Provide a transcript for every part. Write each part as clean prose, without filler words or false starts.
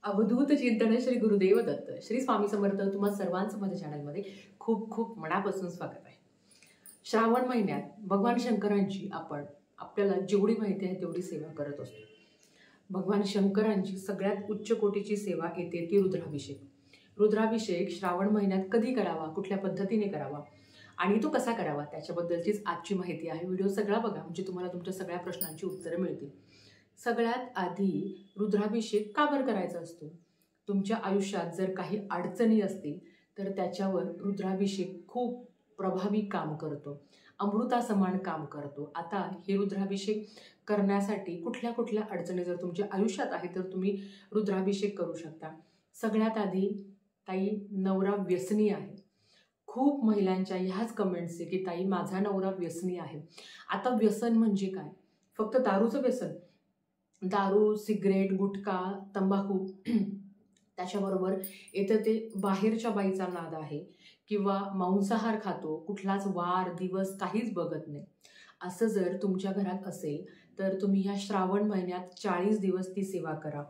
अवधूत चिंतन श्री गुरुदेव दत्त श्री स्वामी समर्थ तुम्हा सर्वांचं माझ्या चॅनलमध्ये खूप खूप मनापासून स्वागत आहे. श्रावण महिन्यात भगवान शंकरांची आपल्याला जेवढी माहिती आहे तेवढी सेवा करत असतो. भगवान शंकरांची सगळ्यात उच्च कोटीची सेवा येते ती रुद्राभिषेक. रुद्राभिषेक श्रावण महिन्यात कधी करावा, कुठल्या पद्धतीने करावा आणि तो कसा करावा त्याच्याबद्दलचीच आजची माहिती आहे. व्हिडिओ सगळा बघा म्हणजे तुम्हाला तुमच्या सगळ्या प्रश्नांची उत्तरं मिळतील. सगळ्यात आधी रुद्राभिषेक का बरं करायचा असतो? तुमच्या आयुष्यात जर काही अडचणी असतील तर त्याच्यावर रुद्राभिषेक खूप प्रभावी काम करतो, अमृतासमान काम करतो. आता हे रुद्राभिषेक करण्यासाठी कुठल्या कुठल्या अडचणी जर तुमच्या आयुष्यात आहे तर तुम्ही रुद्राभिषेक करू शकता. सगळ्यात आधी ताई, नवरा व्यसनी आहे. खूप महिलांच्या ह्याच कमेंट्स आहे की ताई माझा नवरा व्यसनी आहे. आता व्यसन म्हणजे काय? फक्त दारूचं व्यसन? दारू, सिगरेट, गुटखा, तंबाखू त्याच्याबरोबर येतं ते बाहेरच्या बाईचा नाद आहे किंवा मांसाहार खातो, कुठलाच वार दिवस काहीच बघत नाही. असं जर तुमच्या घरात असेल तर तुम्ही ह्या श्रावण महिन्यात 40 दिवस ती सेवा करा.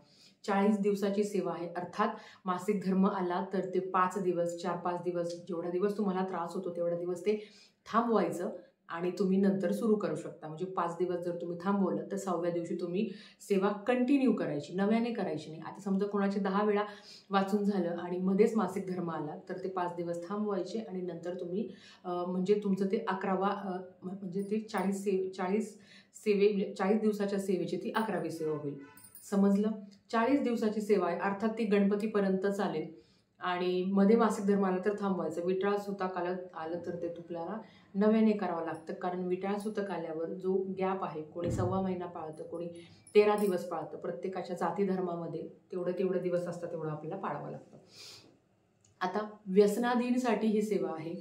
40 दिवसाची सेवा आहे. अर्थात मासिक धर्म आला तर ते 5 दिवस 4-5 दिवस जेवढा दिवस तुम्हाला त्रास होतो तेवढा दिवस ते थांबवायचं आणि तुम्ही नंतर सुरू करू शकता. म्हणजे 5 दिवस जर तुम्ही थांबवलं तर 6व्या दिवशी तुम्ही सेवा कंटिन्यू करायची, नव्याने करायची नाही. आता समजा कोणाचे 10 वेळा वाचून झालं आणि मध्येच मासिक धर्म आला तर ते 5 दिवस थांबवायचे आणि नंतर तुम्ही म्हणजे तुमचं ते 11वा म्हणजे ते 40 दिवसाच्या सेवेची ती 11वी सेवा होईल. समजलं? 40 दिवसाची सेवा आहे. अर्थात ती गणपतीपर्यंत चालेल आणि मध्ये मासिक धर्म आला तर थांबवायचं. विटाळ सुतक आलं तर ते तुम्हाला नव्याने करावं लागतं. कारण विटाळ सुतक आल्यावर जो गॅप आहे, कोणी 1.25 महिना पाळतं, कोणी 13 दिवस पाळतं. प्रत्येकाच्या जाती धर्मामध्ये तेवढे दिवस असतात, तेवढं आपल्याला पाळावं लागतं. आता व्यसनाधीनसाठी ही सेवा आहे.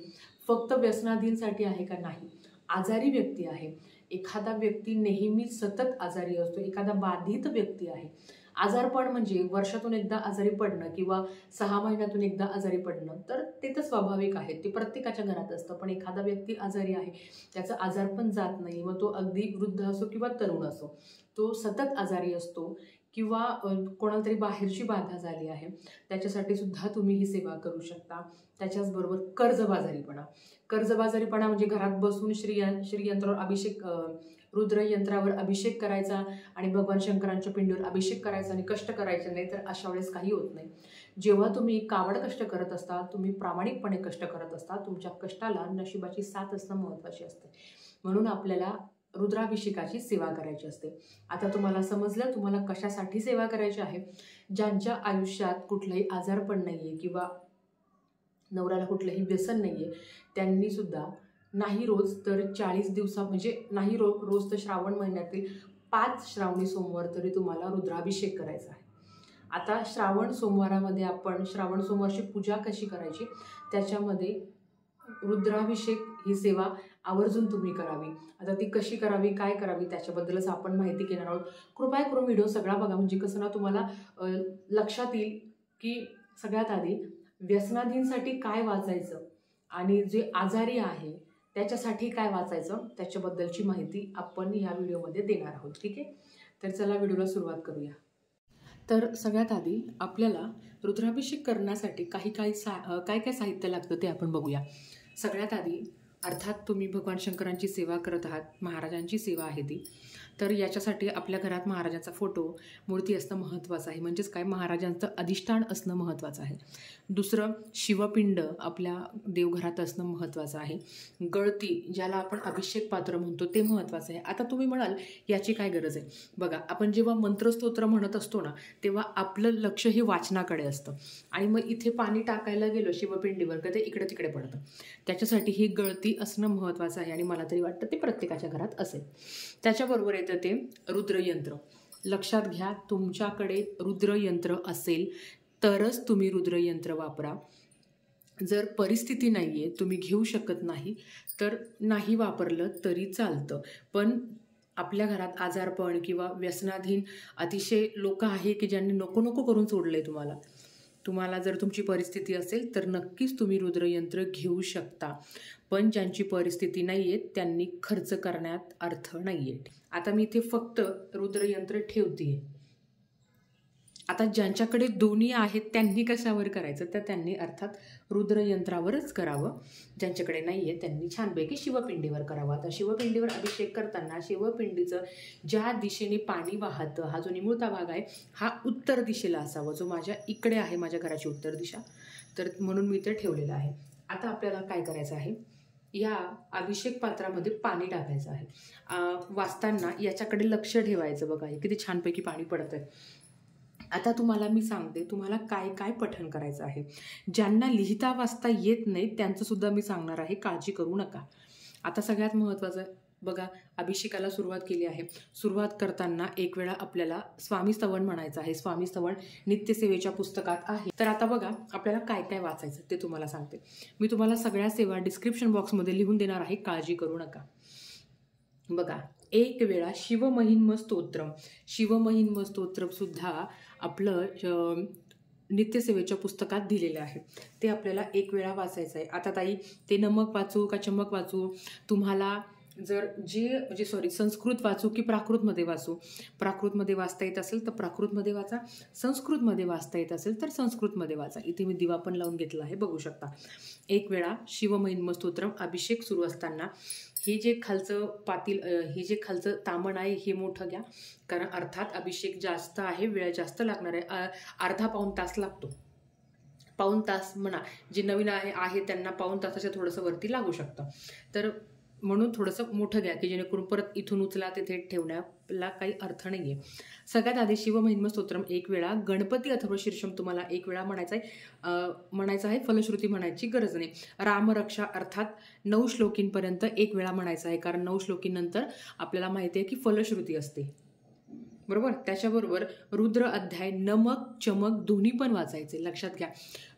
फक्त व्यसनाधीनसाठी आहे का? नाही. आजारी व्यक्ती आहे, एखादा व्यक्ती नेहमी सतत आजारी असतो, एखादा बाधित व्यक्ती आहे. आजारपण म्हणजे वर्षातून एकदा आजारी पडणं किंवा 6 महिन्यातून एकदा आजारी पडणं, तर ते तर स्वाभाविक आहे, ते प्रत्येकाच्या घरात असतं. पण एखादा व्यक्ती आजारी आहे, त्याचं आजारपण जात नाही, मग तो अगदी वृद्ध असो किंवा तरुण असो, तो सतत आजारी असतो किंवा कोणाला तरी बाहेरची बाधा झाली आहे, त्याच्यासाठी सुद्धा तुम्ही ही सेवा करू शकता. त्याच्याचबरोबर कर्जबाजारीपणा म्हणजे घरात बसून श्रीयंत्रावर अभिषेक, रुद्रयंत्रावर अभिषेक करायचा आणि भगवान शंकरांच्या पिंडीवर अभिषेक करायचा आणि कष्ट करायचे नाही, तर अशा वेळेस काही होत नाही. जेव्हा तुम्ही कावड कष्ट करत असता, तुम्ही प्रामाणिकपणे कष्ट करत असता, तुमच्या कष्टाला नशिबाची साथ असणं महत्त्वाची असते. म्हणून आपल्याला रुद्राभिषेकाची सेवा करायची असते. आता तुम्हाला समजलं तुम्हाला कशासाठी सेवा करायची आहे. ज्यांच्या आयुष्यात कुठलंही आजारपण नाही आहे किंवा नवऱ्याला कुठलंही व्यसन नाही आहे, त्यांनी सुद्धा नाही रोज तर 40 दिवसा म्हणजे नाही रोज तर श्रावण महिन्यातील 5 श्रावणी सोमवार तरी तुम्हाला रुद्राभिषेक करायचा आहे. आता श्रावण सोमवारामध्ये आपण श्रावण सोमवारची पूजा कशी करायची, त्याच्यामध्ये रुद्राभिषेक ही सेवा आवर्जून तुम्ही करावी. आता ती कशी करावी, काय करावी त्याच्याबद्दलच आपण माहिती घेणार आहोत. कृपया करून व्हिडिओ सगळा बघा म्हणजे कसं ना तुम्हाला लक्षात येईल की सगळ्यात आधी व्यसनाधीनसाठी काय वाचायचं आणि जे आजारी आहे त्याच्यासाठी काय वाचायचं त्याच्याबद्दलची माहिती आपण ह्या व्हिडिओमध्ये देणार आहोत. ठीक आहे, तर चला व्हिडिओला सुरुवात करूया. तर सगळ्यात आधी आपल्याला रुद्राभिषेक करण्यासाठी काय साहित्य लागतं ते आपण बघूया. सगळ्यात आधी अर्थात तुम्ही भगवान शंकरांची सेवा करत आहात, महाराजांची सेवा आहे ती, तर याच्यासाठी आपल्या घरात महाराजांचा फोटो, मूर्ती असणं महत्त्वाचं आहे. म्हणजेच काय, महाराजांचं अधिष्ठान असणं महत्त्वाचं आहे. दुसरं, शिवपिंड आपल्या देवघरात असणं महत्त्वाचं आहे. गळती, ज्याला आपण अभिषेक पात्र म्हणतो, ते महत्त्वाचं आहे. आता तुम्ही म्हणाल याची काय गरज आहे? बघा, आपण जेव्हा मंत्रस्तोत्र म्हणत असतो ना, तेव्हा आपलं लक्ष हे वाचनाकडे असतं आणि मग इथे पाणी टाकायला गेलो शिवपिंडीवर का ते इकडे तिकडे पडतं. त्याच्यासाठी ही गळती असणं महत्त्वाचं आहे आणि मला तरी वाटतं ते प्रत्येकाच्या घरात असेल. त्याच्याबरोबर येतं ते रुद्रयंत्र. लक्षात घ्या, तुमच्याकडे रुद्रयंत्र असेल तरच तुम्ही रुद्रयंत्र वापरा. जर परिस्थिती नाही आहे, तुम्ही घेऊ शकत नाही, तर नाही वापरलं तरी चालतं. पण आपल्या घरात आजारपण किंवा व्यसनाधीन अतिशय लोक आहे की ज्यांनी नको करून सोडलं आहे तुम्हाला जर तुमची परिस्थिती असेल तर नक्कीच तुम्ही रुद्रयंत्र घेऊ शकता. पण ज्यांची परिस्थिती नाही आहे त्यांनी खर्च करण्यात अर्थ नाही आहे. आता मी इथे फक्त रुद्रयंत्र ठेवते. आता ज्यांच्याकडे दोन्ही आहेत त्यांनी कशावर करायचं, तर त्यांनी अर्थात रुद्रयंत्रावरच करावं. ज्यांच्याकडे नाही आहे त्यांनी छानपैकी शिवपिंडीवर करावं. आता शिवपिंडीवर अभिषेक करताना शिवपिंडीचं ज्या दिशेने पाणी वाहतं, हा जो निमुळता भाग आहे हा उत्तर दिशेला असावा, जो माझ्या इकडे आहे, माझ्या घराची उत्तर दिशा, तर म्हणून मी ते ठेवलेलं आहे. आता आपल्याला काय करायचं आहे, या अभिषेक पात्रामध्ये पाणी टाकायचं आहे. वाचताना याच्याकडे लक्ष ठेवायचं. बघा हे किती छानपैकी पाणी पडत आहे. आता तुम्हाला मी सांगते तुम्हाला काय काय पठण करायचं आहे. ज्यांना लिहिता वाचता येत नाही त्यांचं सुद्धा मी सांगणार आहे, काळजी करू नका. आता सगळ्यात महत्त्वाचं बघा, अभिषेकाला सुरुवात केली आहे. सुरुवात करताना एक वेळा आपल्याला स्वामी स्तवन म्हणायचं आहे. स्वामी स्तवन नित्यसेवेच्या पुस्तकात आहे. तर आता बघा आपल्याला काय काय वाचायचं ते तुम्हाला सांगते. मी तुम्हाला सगळ्या सेवा डिस्क्रिप्शन बॉक्समध्ये लिहून देणार आहे, काळजी करू नका. बघा, एक वेळा शिवमहिन्म स्तोत्रम, शिवमहिन्म स्तोत्रम सुद्धा आपलं नित्यसेवेच्या पुस्तकात दिलेलं आहे. ते आपल्याला एक वेळा वाचायचं आहे. आता ताई ते नमक वाचू का चमक वाचू, तुम्हाला जर जे संस्कृत वाचू की प्राकृतमध्ये वाचू, प्राकृतमध्ये वाचता येत असेल तर प्राकृतमध्ये वाचा, संस्कृतमध्ये वाचता येत असेल तर संस्कृतमध्ये वाचा. इथे मी दिवा पण लावून घेतला आहे, बघू शकता. एक वेळा शिवमहिन्म स्तोत्रम. अभिषेक सुरू असताना हे जे खालचं पातील, हे जे खालचं तामण आहे हे मोठं घ्या, कारण अर्थात अभिषेक जास्त आहे, वेळ जास्त लागणार आहे. अर्धा पाऊण तास लागतो. पाऊण तास म्हणा, जे नवीन आहे त्यांना पाऊण तासाच्या थोडंसं वरती लागू शकतं. तर म्हणून थोडंसं मोठं घ्या की जेणेकरून परत इथून उचला ते थेट ठेवण्याला काही अर्थ नाही आहे. सगळ्यात आधी शिवमहिन्म स्तोत्रम एक वेळा, गणपती अथर्व शीर्षम तुम्हाला एक वेळा म्हणायचं आहे. फलश्रुती म्हणायची गरज नाही. रामरक्षा अर्थात 9 श्लोकींपर्यंत एक वेळा म्हणायचं आहे, कारण 9 श्लोकीनंतर आपल्याला माहिती आहे की फलश्रुती असते, बरोबर. त्याच्याबरोबर रुद्र अध्याय, नमक चमक दोन्ही पण वाचायचे, लक्षात घ्या.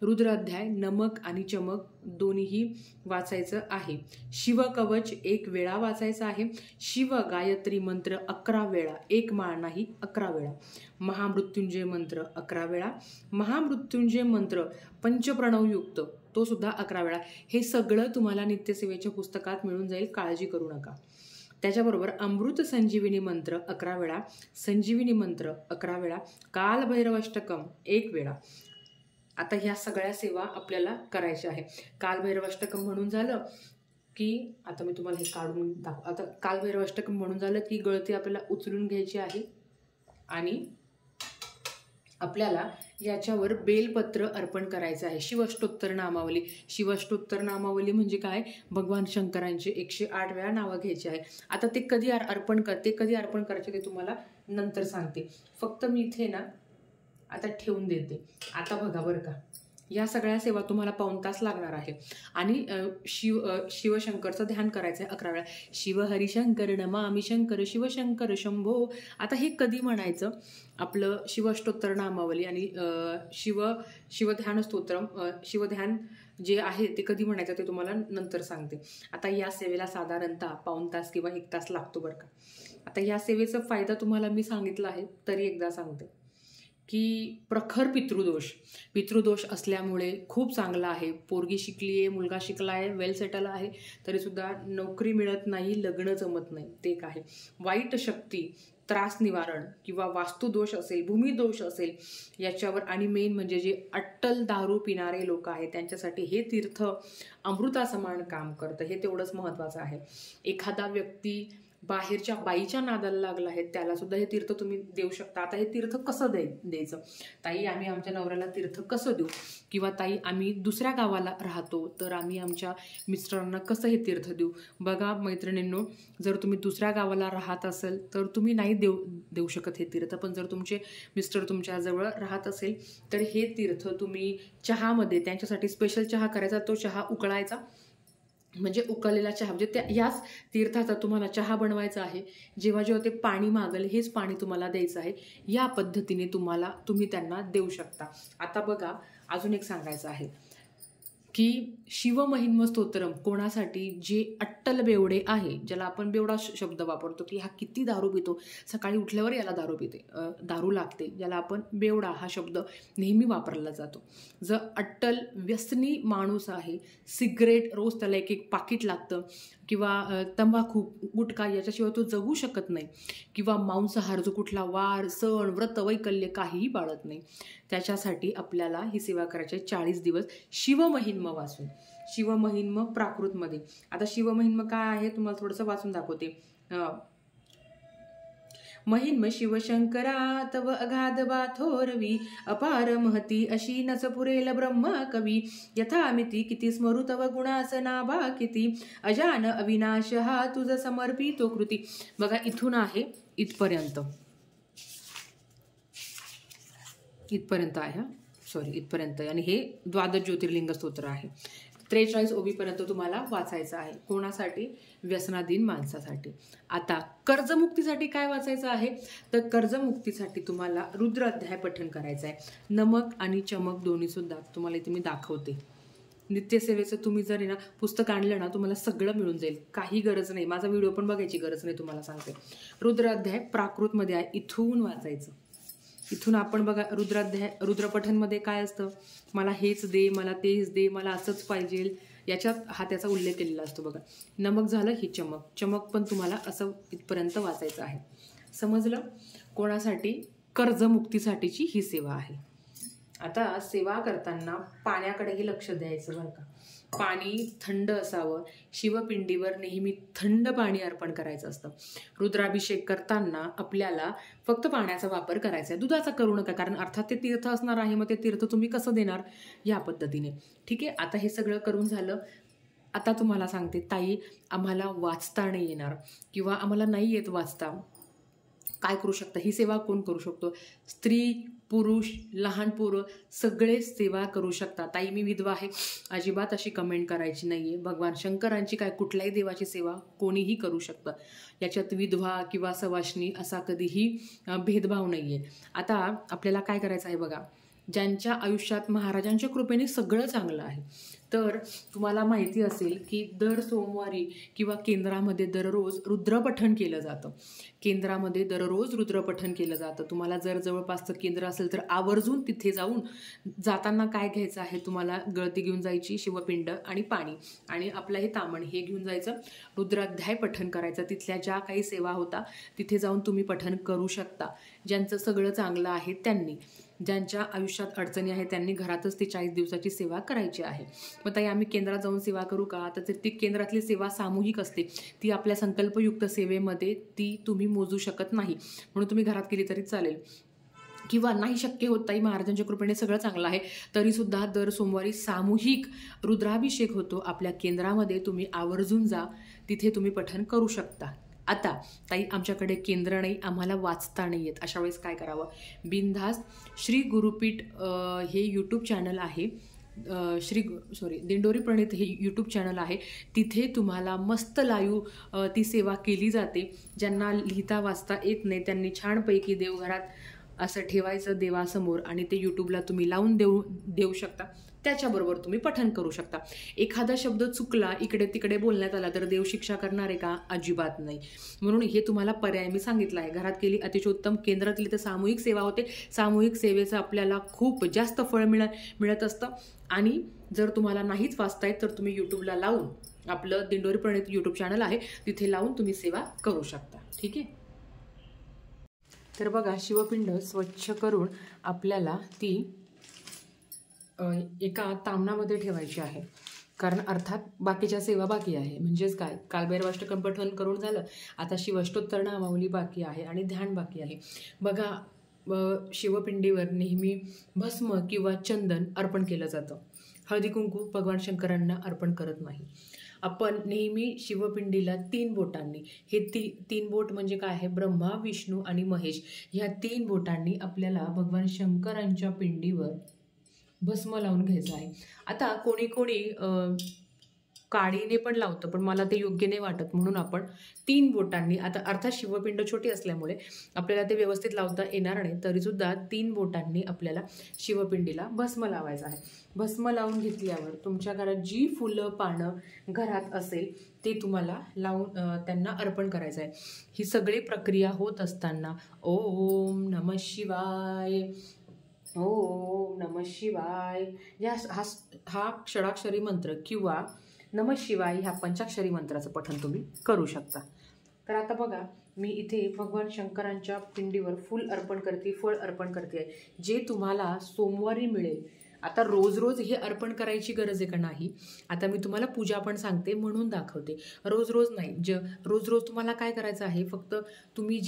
रुद्र अध्याय नमक आणि चमक दोन्हीही वाचायचं आहे. शिवकवच एक वेळा वाचायचं आहे. शिव गायत्री मंत्र 11 वेळा, एक माळ नाही 11 वेळा. महामृत्युंजय मंत्र 11 वेळा. महामृत्युंजय मंत्र पंचप्रणवयुक्त तो सुद्धा 11 वेळा. हे सगळं तुम्हाला नित्यसेवेच्या पुस्तकात मिळून जाईल, काळजी करू नका. त्याच्याबरोबर अमृत संजीविनी मंत्र 11 वेळा, संजीविनी मंत्र 11 वेळा, कालभैरवाष्टकम 1 वेळा. आता ह्या सगळ्या सेवा आपल्याला करायच्या आहे. कालभैरवाष्टकम म्हणून झालं की, आता मी तुम्हाला हे काढून दाखव. आता कालभैरवाष्टकम म्हणून झालं की गळती आपल्याला उचलून घ्यायची आहे आणि आपल्याला याच्यावर बेलपत्र अर्पण करायचं आहे. शिवाष्टोत्तर नामावली. शिवाष्टोत्तर नामावली म्हणजे काय, भगवान शंकरांचे 108 वेळा नावं घ्यायची आहे. आता ते कधी अर्पण करायचे ते तुम्हाला नंतर सांगते. फक्त मी इथे ना आता ठेवून देते. आता बघा बरं का, या सगळ्या सेवा तुम्हाला पाऊण तास लागणार आहे. आणि शिवशंकरचं ध्यान करायचं आहे 11 वेळा. शिव हरिशंकर नमामि शंकर शिवशंकर शंभो. आता हे कधी म्हणायचं, आपलं शिवाष्टोत्तर नामावली आणि शिवध्यान स्तोत्रम, शिवध्यान जे आहे ते कधी म्हणायचं ते तुम्हाला नंतर सांगते. आता या सेवेला साधारणतः पाऊण तास किंवा 1 तास लागतो बरं का. आता या सेवेचा फायदा तुम्हाला मी सांगितला आहे, तरी एकदा सांगते की प्रखर पितृदोष असल्यामुळे खूप चांगला आहे. पोरगी शिकली आहे, मुलगा शिकला आहे, वेल सेटल आहे, तरीसुद्धा नोकरी मिळत नाही, लग्न जमत नाही, ते एक आहे. वाईट शक्ती, त्रास निवारण किंवा वास्तुदोष असेल, भूमिदोष असेल याच्यावर, आणि मेन म्हणजे जे अट्टल दारू पिणारे लोक आहेत त्यांच्यासाठी हे तीर्थ अमृतासमान काम करतं. हे तेवढंच महत्त्वाचं आहे. एखादा व्यक्ती बाहेरच्या बाईच्या नादाला लागला आहे त्याला सुद्धा हे तीर्थ तुम्ही देऊ शकता. आता हे तीर्थ कसं द्यायचं, ताई आम्ही आमच्या नवऱ्याला तीर्थ कसं देऊ, किंवा ताई आम्ही दुसऱ्या गावाला राहतो तर आम्ही आमच्या मिस्टरांना कसं हे तीर्थ देऊ. बघा मैत्रिणींनो, जर तुम्ही दुसऱ्या गावाला राहत असेल तर तुम्ही नाही देऊ शकत हे तीर्थ, पण जर तुमचे मिस्टर तुमच्याजवळ राहत असेल तर हे तीर्थ तुम्ही चहामध्ये, त्यांच्यासाठी स्पेशल चहा करायचा, तो चहा उकळायचा, म्हणजे उकळलेला चहा, म्हणजे याच तीर्थाचा तुम्हाला चहा बनवायचा आहे. जेव्हा जेव्हा ते पाणी मागेल हेच पाणी तुम्हाला द्यायचं आहे. या पद्धतीने तुम्ही त्यांना देऊ शकता. आता बघा, अजून एक सांगायचं आहे की शिवमहिन्म स्तोत्रम कोणासाठी, जे अट्टल बेवडे आहे, ज्याला आपण बेवडा शब्द वापरतो की हा किती दारू पितो, सकाळी उठल्यावर याला दारू लागते, ज्याला आपण बेवडा हा शब्द नेहमी वापरला जातो. जर अट्टल व्यसनी माणूस आहे, सिगरेट रोज त्याला एक पाकिट लागतं, किंवा तंबाखू गुटखा याच्याशिवाय तो जगू शकत नाही, किंवा मांसाहार जो कुठला वार सण व्रत वैकल्य काहीही पाळत नाही, त्याच्यासाठी आपल्याला ही सेवा करायची आहे 40 दिवस शिवमहिन्म वाचून. शिवमहिन्म प्राकृतमध्ये. आता शिवमहिन्म काय आहे तुम्हाला थोडंसं वाचून दाखवते. महिन्म शिवशंकरा तव अगाध बाथोरवी, अपार महती अशी नच पुरेल ब्रह्मा कवी, यथामिती किती स्मरू तव गुणासना बा किती, अजान अविनाश हा तुझ समर्पितो कृती. बघा इथून आहे इथपर्यंत, इथपर्यंत आहे, इथपर्यंत. आणि हे द्वादश ज्योतिर्लिंग स्तोत्र आहे. 43 ओवीपर्यंत तुम्हाला वाचायचं आहे. कोणासाठी? व्यसनाधीन माणसासाठी. आता कर्जमुक्तीसाठी काय वाचायचं आहे? तर कर्जमुक्तीसाठी तुम्हाला रुद्र अध्याय पठण करायचं आहे. नमक आणि चमक दोन्ही सुद्धा तुम्हाला इथे मी दाखवते. नित्यसेवेचं तुम्ही जर ना पुस्तक आणलं ना तुम्हाला सगळं मिळून जाईल, काही गरज नाही, माझा व्हिडिओ पण बघायची गरज नाही, तुम्हाला सांगते. रुद्र अध्याय प्राकृतमध्ये आहे, इथून वाचायचं. इथून आपण बघा रुद्राध्याय रुद्रपठणमध्ये काय असतं? मला हेच दे, मला तेच दे, मला असंच पाहिजे, याच्यात हा त्याचा उल्लेख केलेला असतो. बघा नमक झालं, ही चमक. चमक पण तुम्हाला असं इथपर्यंत वाचायचं आहे. समजलं? कोणासाठी? कर्जमुक्तीसाठीची ही सेवा आहे. आता सेवा करताना पाण्याकडेही लक्ष द्यायचं बरं का. पाणी थंड असावं. शिवपिंडीवर नेहमी थंड पाणी अर्पण करायचं असतं. रुद्राभिषेक करताना आपल्याला फक्त पाण्याचा वापर करायचा आहे, दुधाचा करू नका, कारण अर्थात ते तीर्थ असणार आहे, मग ते तीर्थ तुम्ही कसं देणार या पद्धतीने. ठीक आहे. आता हे सगळं करून झालं. आता तुम्हाला सांगते, ताई आम्हाला वाचता नाही येणार किंवा आम्हाला नाही येत वाचता, काय करू शकता? ही सेवा कोण करू शकतो? स्त्री, पुरुष, लहान पोरं सगळे सेवा करू शकतात. ताई मी विधवा आहे, अजिबात अशी कमेंट करायची नाहीये. भगवान शंकरांची काय कुठल्याही देवाची सेवा कोणीही करू शकतं. याच्यात विधवा किंवा सवाष्णी असा कधीही भेदभाव नाहीये. आता आपल्याला काय करायचं आहे बघा. ज्यांच्या आयुष्यात महाराजांच्या कृपेने सगळं चांगलं आहे, तर तुम्हाला माहिती असेल की दर सोमवारी किंवा केंद्रामध्ये दररोज रुद्रपठण केलं जातं. केंद्रामध्ये दररोज रुद्रपठण केलं जातं. तुम्हाला जर जवळपासचं केंद्र असेल तर आवर्जून तिथे जाऊन जाताना काय घ्यायचं आहे तुम्हाला? गळती घेऊन जायची, शिवपिंड आणि पाणी आणि आपलं हे तामण हे घेऊन जायचं. रुद्राध्याय पठण करायचं. तिथल्या ज्या काही सेवा होता तिथे जाऊन तुम्ही पठण करू शकता. ज्यांचं सगळं चांगलं आहे त्यांनी, ज्यांच्या आयुष्यात अडचणी आहे त्यांनी घरातच ती 40 दिवसाची सेवा करायची आहे. मग ताई आम्ही केंद्रात जाऊन सेवा करू का? तर ती केंद्रातली सेवा सामूहिक असते. ती आपल्या संकल्पयुक्त सेवेमध्ये ती तुम्ही मोजू शकत नाही, म्हणून तुम्ही घरात केली तरी चालेल. किंवा नाही शक्य होत ताई महाराजांच्या कृपेने सगळं चांगलं आहे तरीसुद्धा दर सोमवारी सामूहिक रुद्राभिषेक होतो आपल्या केंद्रामध्ये. तुम्ही आवर्जून जा, तिथे तुम्ही पठण करू शकता. आता ताई आमच्याकडे केंद्र नाही, आम्हाला वाचता नाही येत, अशा वेळेस काय करावं? बिनधास्त श्री गुरुपीठ हे यूट्यूब चॅनल आहे, दिंडोरी प्रणित हे यूट्यूब चॅनल आहे. तिथे तुम्हाला मस्त लाईव्ह ती सेवा केली जाते. ज्यांना लिहिता वाचता येत नाही त्यांनी छानपैकी देवघरात असं ठेवायचं देवासमोर आणि ते यूट्यूबला तुम्ही लावून देऊ शकता. त्याच्याबरोबर तुम्ही पठण करू शकता. एखादा शब्द चुकला, इकडे तिकडे बोलण्यात आला तर देव शिक्षा करणार आहे का? अजिबात नाही. म्हणून हे तुम्हाला पर्याय मी सांगितला आहे. घरात केली अतिशय उत्तम, केंद्रातली तर सामूहिक सेवा होते. सामूहिक सेवेचं आपल्याला खूप जास्त फळ मिळत असतं. आणि जर तुम्हाला नाहीच वाचता येत तर तुम्ही यूट्यूबला लावून, आपलं दिंडोरी प्रणित यूट्यूब चॅनल आहे तिथे लावून तुम्ही सेवा करू शकता. ठीक आहे. तर बघा शिवपिंड स्वच्छ करून आपल्याला ती एका तामणामध्ये ठेवायची आहे, कारण अर्थात बाकीच्या सेवा बाकी आहे. म्हणजेच काय, कालभैरवाष्टकं पठण करून झालं, आता शिवाष्टोत्तर नामावली बाकी आहे आणि ध्यान बाकी आहे. बघा शिवपिंडीवर नेहमी भस्म किंवा चंदन अर्पण केलं जातं. हळदी कुंकू भगवान शंकरांना अर्पण करत नाही. आपण नेहमी शिवपिंडीला 3 बोटांनी, हे 3 बोट म्हणजे काय आहे? ब्रह्मा, विष्णू आणि महेश, ह्या 3 बोटांनी आपल्याला भगवान शंकरांच्या पिंडीवर भस्म लावून घ्यायचं आहे. आता कोणी काडीने पण लावतं, पण मला ते योग्य नाही वाटत, म्हणून आपण 3 बोटांनी, आता अर्थात शिवपिंड छोटी असल्यामुळे आपल्याला ते व्यवस्थित लावता येणार नाही, तरीसुद्धा 3 बोटांनी आपल्याला शिवपिंडीला भस्म लावायचं आहे. भस्म लावून घेतल्यावर तुमच्या घरात जी फुलं पानं घरात असेल ते तुम्हाला लावून त्यांना अर्पण करायचं आहे. ही सगळी प्रक्रिया होत असताना ओम नमः शिवाय, ओम नमः शिवाय हा षडाक्षरी मंत्र किंवा नमः शिवाय ह्या पंचाक्षरी मंत्राचं पठण तुम्ही करू शकता. तर आता बघा, मी इथे भगवान शंकरांच्या पिंडीवर फूल अर्पण करते, फळ अर्पण करते, जे तुम्हाला सोमवारी मिळेल. आता रोज रोज हे अर्पण करायची गरज आहे का नाही, आता मी तुम्हाला पूजा पण सांगते म्हणून दाखवते. रोज रोज नाही, रोज रोज तुम्हाला काय करायचं आहे, फक्त तुम्ही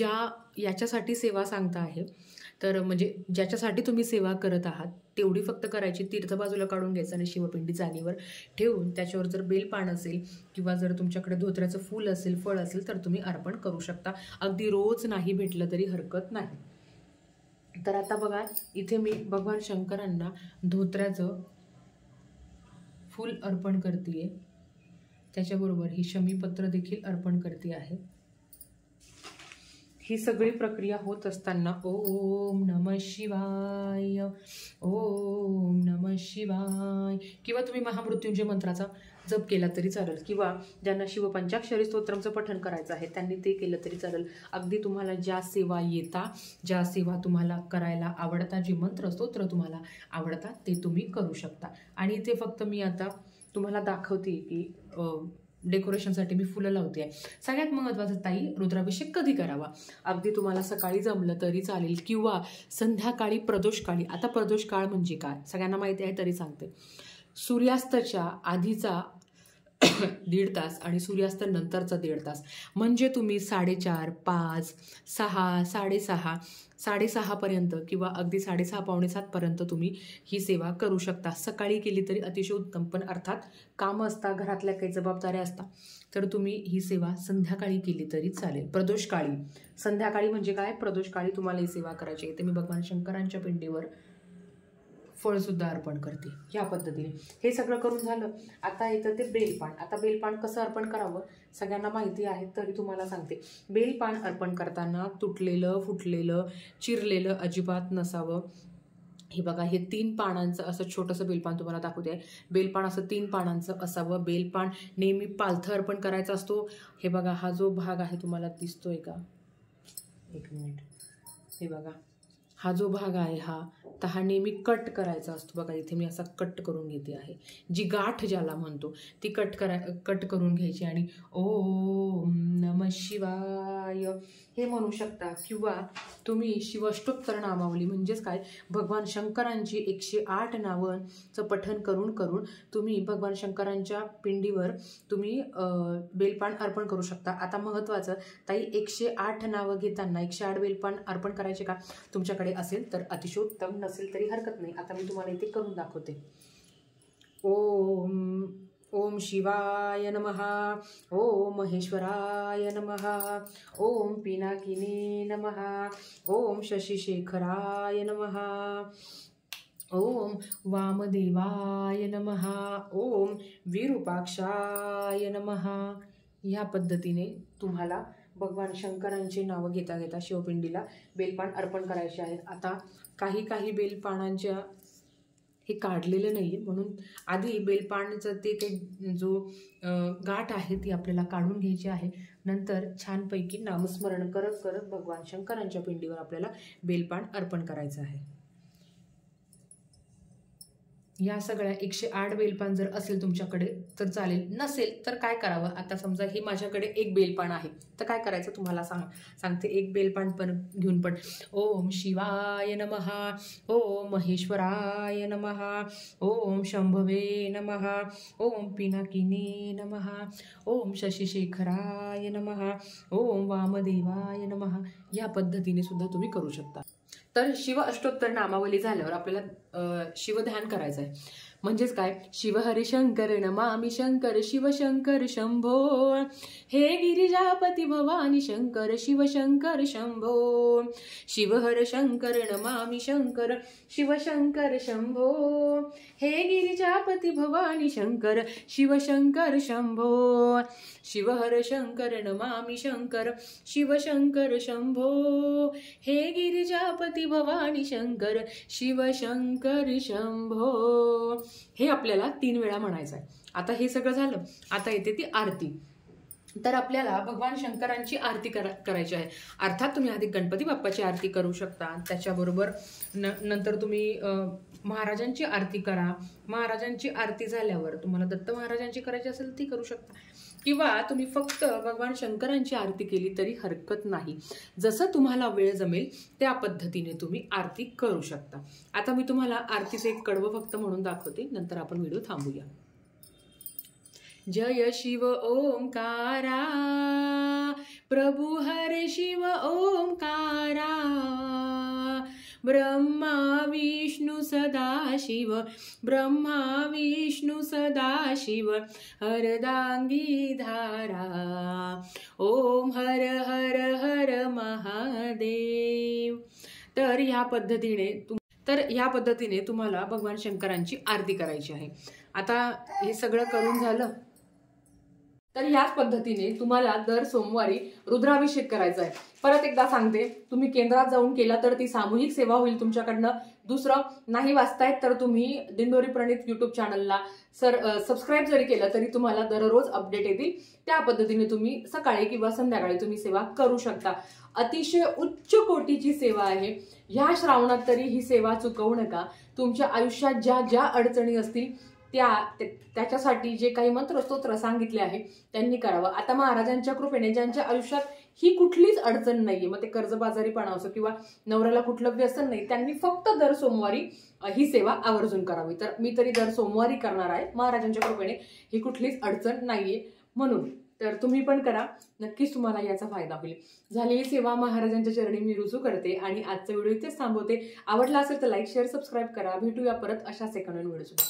याच्यासाठी सेवा सांगता आहे, तर म्हणजे ज्याच्यासाठी तुम्ही सेवा करत आहात तेवढी फक्त करायची. तीर्थ बाजूला काढून घ्यायचं आणि शिवपिंडी जागेवर ठेवून त्याच्यावर जर बेलपान असेल किंवा जर तुमच्याकडे धोत्र्याचं फूल असेल, फळ असेल, तर तुम्ही अर्पण करू शकता. अगदी रोज नाही भेटलं तरी हरकत नाही. तर आता बघा, इथे मी भगवान शंकरांना धोत्र्याचं फूल अर्पण करते, त्याच्याबरोबर ही शमीपत्र देखील अर्पण करते आहे. ही सगळी प्रक्रिया होत असताना ओम नमः शिवाय, ओम नमः शिवाय, किंवा तुम्ही महामृत्युंजय मंत्राचा जप केला तरी चालेल, किंवा ज्यांना शिवपंचाक्षरी स्तोत्रमचं पठण करायचं आहे त्यांनी ते केलं तरी चालेल. अगदी तुम्हाला ज्या सेवा येतात, ज्या सेवा तुम्हाला करायला आवडतात, जे मंत्र स्तोत्र तुम्हाला आवडतात ते तुम्ही करू शकता. आणि ते फक्त मी आता तुम्हाला दाखवते की डेकोरेशनसाठी मी फुलं लावते आहे. सगळ्यात महत्त्वाचं ताई, रुद्राभिषेक कधी करावा, अगदी तुम्हाला सकाळी जमलं तरी चालेल किंवा संध्याकाळी प्रदोषकाळी. आता प्रदोषकाळ म्हणजे काय सगळ्यांना माहिती आहे तरी सांगते. सूर्यास्ताच्या आधीचा 1.5 तास आणि सूर्यास्त नंतरचा 1.5 तास, म्हणजे तुम्ही 4:30, 5, 6, 6:30, 6:30 पर्यंत किंवा अगदी 6:30, 6:45 पर्यंत तुम्ही ही सेवा करू शकता. सकाळी केली तरी अतिशय उत्तम, पण अर्थात कामं असतात, घरातल्या काही जबाबदाऱ्या असतात, तर तुम्ही ही सेवा संध्याकाळी केली तरी चालेल. प्रदोषकाळी, संध्याकाळी म्हणजे काय, प्रदोषकाळी तुम्हाला ही सेवा करायची आहे. ते मी भगवान शंकरांच्या पिंडीवर फळसुद्धा अर्पण करते ह्या पद्धतीने. हे सगळं करून झालं, आता येतं ते बेलपान. आता बेलपान कसं अर्पण करावं सगळ्यांना माहिती आहे तरी तुम्हाला सांगते. बेलपान अर्पण करताना तुटलेलं, फुटलेलं, चिरलेलं अजिबात नसावं. हे बघा, हे 3 पानांचं असं छोटंसं बेलपान तुम्हाला दाखवते आहे. बेलपान असं 3 पानांचं असावं. बेलपान नेहमी पालथं अर्पण करायचा असतो. हे बघा, हा जो भाग आहे तुम्हाला दिसतोय का, एक मिनिट, हे बघा, हा जो भाग आहे हा नेहमी कट करायचा असतो. बघा, इथे मी असा कट करून घेते आहे. जी गाठ ज्याला म्हणतो ती कट करून घ्यायची आणि ओम नमः शिवाय हे म्हणू शकता. किंवा तुम्ही शिवाष्टोत्तर नामावली म्हणजेच काय, भगवान शंकरांची 108 नावांचं पठण करून तुम्ही भगवान शंकरांच्या पिंडीवर तुम्ही बेलपान अर्पण करू शकता. आता महत्त्वाचं ताई, 108 नावं घेताना 108 बेलपान अर्पण करायचे का तुमच्याकडे असेल तर अतिशय उत्तम, नसेल तरी हरकत नाही. आता मी तुम्हाला इथे करून दाखवते. ओम शिवाय नमः, ओम महेश्वराय नमः, ओम पिनाकिने नमः, ओम शशिशेखराय नमः, ओम वामदेवाय नमः, ओम विरूपाक्षाय नमः. ह्या पद्धतीने तुम्हाला भगवान शंकरांची नावं घेता घेता शिवपिंडीला बेलपान अर्पण करायचे आहेत. आता काही बेलपानांच्या हे काढलेलं नाही आहे, म्हणून आधी बेलपानचं ते जो गाठ आहे ती आपल्याला काढून घ्यायची आहे. नंतर छानपैकी नामस्मरण करत करत भगवान शंकरांच्या पिंडीवर आपल्याला बेलपान अर्पण करायचं आहे. या सगळ्या 108 बेलपान जर असेल तुमच्याकडे तर चालेल, नसेल तर काय करावं. आता समजा हे माझ्याकडे 1 बेलपान आहे तर काय करायचं तुम्हाला सांगते. 1 बेलपान पण घेऊन पण ओम शिवाय नमः, ओम महेश्वराय नमः, ओम शंभवे नमः, ओम पिनाकिने नमः, ओम शशिशेखराय नमः, ओम वामदेवाय नमः. या पद्धतीने सुद्धा तुम्ही करू शकता. तर शिव अष्टोत्तर नामावली झाल्यावर आपल्याला शिवध्यान करायचं आहे. म्हणजेच काय, शिवहरी शंकर नमामि शंकर शिवशंकर शंभो, हे गिरिजापती भवानी शंकर शिवशंकर शंभो, शिवहर शंकर नमामि शंकर शिवशंकर शंभो, हे गिरिजापती भवानी शंकर शिवशंकर शंभो, शिवहर शंकर नमामि शंकर शिवशंकर शंभो, हे गिरिजापती भवानी शंकर शिवशंकर शंभो. हे आपल्याला 3 वेळा म्हणायचं आहे. आता हे सगळं झालं, आता येते ती आरती. तर आपल्याला भगवान शंकरांची आरती करायची आहे. अर्थात तुम्ही आधी गणपती बाप्पाची आरती करू शकता, त्याच्याबरोबर नंतर तुम्ही महाराजांची आरती करा. महाराजांची आरती झाल्यावर तुम्हाला दत्त महाराजांची करायची असेल ती करू शकता, किंवा तुम्ही फक्त भगवान शंकरांची आरती केली तरी हरकत नाही. जसं तुम्हाला वेळ जमेल त्या पद्धतीने तुम्ही आरती करू शकता. आता मी तुम्हाला आरतीचं एक कडवं फक्त म्हणून दाखवते, नंतर आपण व्हिडिओ थांबूया. जय शिव ओंकारा, प्रभु हरे शिव ओंकारा, ब्रह्मा विष्णु सदाशिव, ब्रह्मा विष्णु सदाशिव, हरदांगी धारा, ओम हर हर हर महादेव. तर ह्या पद्धतीने तुम्हाला भगवान शंकरांची आरती करायची आहे. आता हे सगळं करून झालं तर याच पद्धतीने तुम्हाला दर सोमवारी रुद्राभिषेक करायचा आहे. परत एकदा सांगते, तुम्ही केंद्रात जाऊन केला तर ती सामूहिक सेवा होईल तुमच्याकडनं. दुसरं, नाही वाचतायत तर तुम्ही दिंडोरी प्रणित युट्यूब चॅनलला सबस्क्राईब जरी केलं तरी तुम्हाला दररोज अपडेट येतील. त्या पद्धतीने तुम्ही सकाळी किंवा संध्याकाळी तुम्ही सेवा करू शकता. अतिशय उच्च कोटीची सेवा आहे. ह्या श्रावणात तरी ही सेवा चुकवू नका. तुमच्या आयुष्यात ज्या ज्या अडचणी असतील त्याच्यासाठी जे काही मंत्र स्तोत्र सांगितले आहे त्यांनी करावं. आता महाराजांच्या कृपेने ज्यांच्या आयुष्यात ही कुठलीच अडचण नाहीये, मग ते कर्जबाजारीपणा असो किंवा नवऱ्याला कुठलं व्यसन नाही, त्यांनी फक्त दर सोमवारी ही सेवा आवर्जून करावी. तर मी तरी दर सोमवारी करणार आहे. महाराजांच्या कृपेने ही कुठलीच अडचण नाहीये म्हणून. तर तुम्ही पण करा, नक्कीच तुम्हाला याचा फायदा होईल. झालेली सेवा महाराजांच्या चरणी मी रुजू करते आणि आजचा व्हिडिओ इथेच थांबवते. आवडला असेल तर लाईक शेअर सबस्क्राईब करा. भेटूया परत अशा सेकंड व्हिडिओ.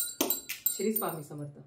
श्री स्वामी समर्थ.